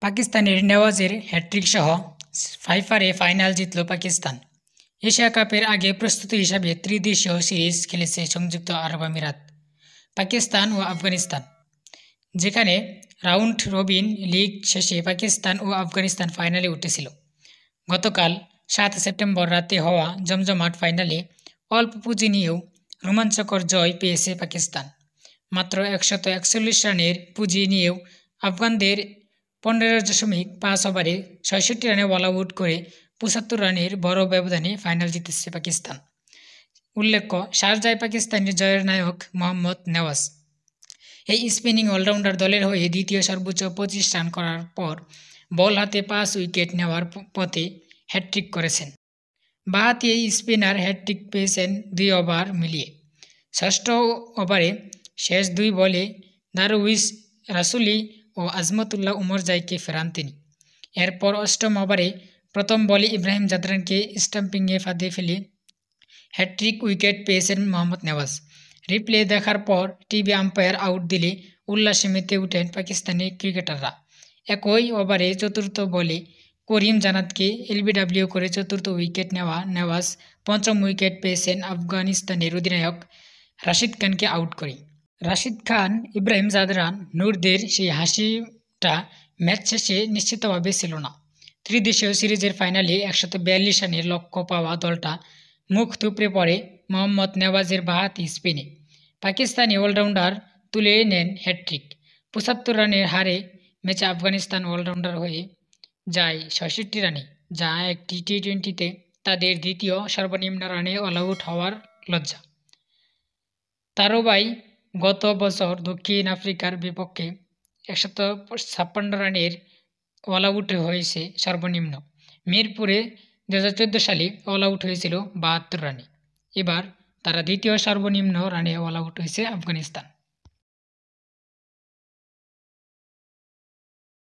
পাকিস্তানের নেওয়াজের হ্যাট্রিক সহ ফাইফারে ফাইনাল জিতল পাকিস্তান। এশিয়া কাপের আগে প্রস্তুতি হিসাবে ত্রিদেশীয় সিরিজ খেলেছে সংযুক্ত আরব আমিরাত, পাকিস্তান ও আফগানিস্তান, যেখানে রাউন্ড রবিন লিগ শেষে পাকিস্তান ও আফগানিস্তান ফাইনালে উঠেছিল। গতকাল 7 সেপ্টেম্বর রাতে হওয়া জমজমাট ফাইনালে অল্প পুঁজি নিয়েও রোমাঞ্চকর জয় পেয়েছে পাকিস্তান। মাত্র 141 রানের পুঁজি নিয়েও আফগানদের 15.5 ওভারে 66 রানে অল আউট করে 75 রানের বড় ব্যবধানে ফাইনাল জিতেছে পাকিস্তান। উল্লেখ্য, শারজায় পাকিস্তানের জয়ের নায়ক মোহাম্মদ নেওয়াজ এই স্পিনিং অলরাউন্ডার দলের হয়ে দ্বিতীয় সর্বোচ্চ 25 রান করার পর বল হাতে 5 উইকেট নেওয়ার পথে হ্যাট্রিক করেছেন। বাঁহাতি এই স্পিনার হ্যাট্রিক পেয়েছেন 2 ওভার মিলিয়ে। ষষ্ঠ ওভারে শেষ 2 বলে দারুইশ রাসুলি ও আজমতুল্লাহ উমরজাইকে ফেরান তিনি। এরপর অষ্টম ওভারে প্রথম বলে ইব্রাহিম জাদরানকে স্টাম্পিংয়ে ফাঁদে ফেলে হ্যাট্রিক উইকেট পেয়েছেন মোহাম্মদ নেওয়াজ। রিপ্লে দেখার পর টিভি আম্পায়ার আউট দিলে উল্লাসে মেতে ওঠেন পাকিস্তানি ক্রিকেটাররা। একই ওভারে চতুর্থ বলে করিম জান্নাতকে এলবিডব্লিউ করে চতুর্থ উইকেট নেওয়া নেওয়াজ পঞ্চম উইকেট পেয়েছেন আফগানিস্তানের অধিনায়ক রাশিদ খানকে আউট করে। রাশিদ খান, ইব্রাহিম জাদরান, নূরদের সেই হাসিটা ম্যাচ শেষে নিশ্চিতভাবে ছিল না। ত্রিদেশীয় সিরিজের ফাইনালে 142 রানের লক্ষ্য পাওয়া দলটা মুখ থুবড়ে পড়ে মোহাম্মদ নেওয়াজের বাঁহাতি স্পিনে। পাকিস্তানি অলরাউন্ডার তুলে নেন হ্যাট্রিক। 75 রানের হারে ম্যাচে আফগানিস্তান অলরাউন্ডার হয়ে যায় 66 রানে, যা একটি টি-20তে তাদের দ্বিতীয় সর্বনিম্ন রানে অল আউট হওয়ার লজ্জা। তারবাই গত বছর দক্ষিণ আফ্রিকার বিপক্ষে 156 রানের অল আউট হয়েছে সর্বনিম্ন। মিরপুরে 2014 সালে অল আউট হয়েছিল 72 রানে। এবার তারা দ্বিতীয় সর্বনিম্ন রানে অল আউট হয়েছে আফগানিস্তান।